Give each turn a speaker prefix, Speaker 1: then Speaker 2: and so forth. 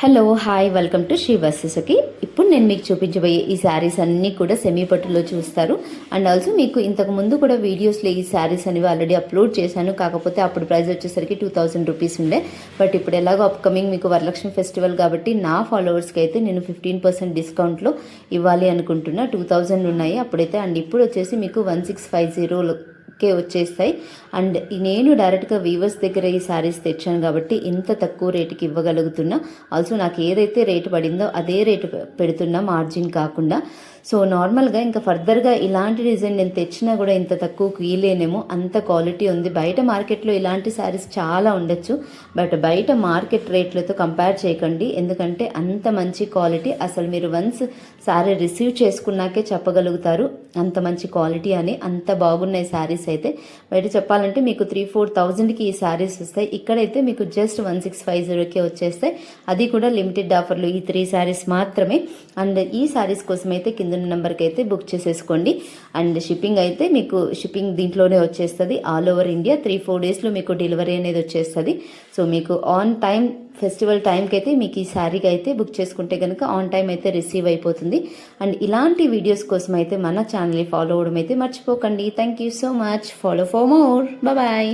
Speaker 1: Hello hi welcome to Shri వస్తుసకి. ఇప్పుడు నేను మీకు చూపించబోయే ఈ శారీస్ అన్నీ కూడా సెమీ పట్టులో చూస్తారు. అండ్ ఆల్సో మీకు ఇంతకు ముందు కూడా వీడియోస్లో ఈ శారీస్ అనేవి ఆల్రెడీ అప్లోడ్ చేశాను. కాకపోతే అప్పుడు ప్రైస్ వచ్చేసరికి 2000 రూపీస్ ఉండే. బట్ ఇప్పుడు ఎలాగో అప్కమింగ్ మీకు వరలక్ష్మి ఫెస్టివల్ కాబట్టి నా ఫాలోవర్స్కి అయితే నేను 15% డిస్కౌంట్లో ఇవ్వాలి అనుకుంటున్నా. 2000 ఉన్నాయి అప్పుడైతే. అండ్ ఇప్పుడు వచ్చేసి మీకు 1650 కే వచ్చేస్తాయి. అండ్ నేను డైరెక్ట్గా వీవర్స్ దగ్గర ఈ శారీస్ తెచ్చాను కాబట్టి ఇంత తక్కువ రేటుకి ఇవ్వగలుగుతున్నా. ఆల్సో నాకు ఏదైతే రేటు పడిందో అదే రేటు పెడుతున్నా, మార్జిన్ కాకుండా. సో నార్మల్గా ఇంకా ఫర్దర్గా ఇలాంటి డిజైన్ నేను తెచ్చినా కూడా ఇంత తక్కువకు ఇయలేనేమో, అంత క్వాలిటీ ఉంది. బయట మార్కెట్లో ఇలాంటి శారీస్ చాలా ఉండొచ్చు, బట్ బయట మార్కెట్ రేట్లతో కంపేర్ చేయకండి. ఎందుకంటే అంత మంచి క్వాలిటీ అసలు మీరు వన్స్ శారీ రిసీవ్ చేసుకున్నాకే చెప్పగలుగుతారు అంత మంచి క్వాలిటీ అని. అంత బాగున్నాయి శారీస్ అయితే. బయట చెప్పాలంటే మీకు 3-4 ఈ శారీస్ వస్తాయి. ఇక్కడైతే మీకు జస్ట్ 1650కే వచ్చేస్తాయి. అది కూడా లిమిటెడ్ ఆఫర్లు, ఈ 3 శారీస్ మాత్రమే. అండ్ ఈ శారీస్ కోసం అయితే కింద నెంబర్కి అయితే బుక్ చేసేసుకోండి. అండ్ షిప్పింగ్ అయితే మీకు షిప్పింగ్ దీంట్లోనే వచ్చేస్తుంది. ఆల్ ఓవర్ ఇండియా 3-4 డేస్లో మీకు డెలివరీ అనేది వచ్చేస్తుంది. సో మీకు ఆన్ టైం ఫెస్టివల్ టైంకి అయితే మీకు ఈ శారీకి అయితే బుక్ చేసుకుంటే కనుక ఆన్ టైం అయితే రిసీవ్ అయిపోతుంది. అండ్ ఇలాంటి వీడియోస్ కోసం అయితే మన ఛానల్ని ఫాలో అవ్వడం అయితే మర్చిపోకండి. Thank you so much. Follow for more. Bye.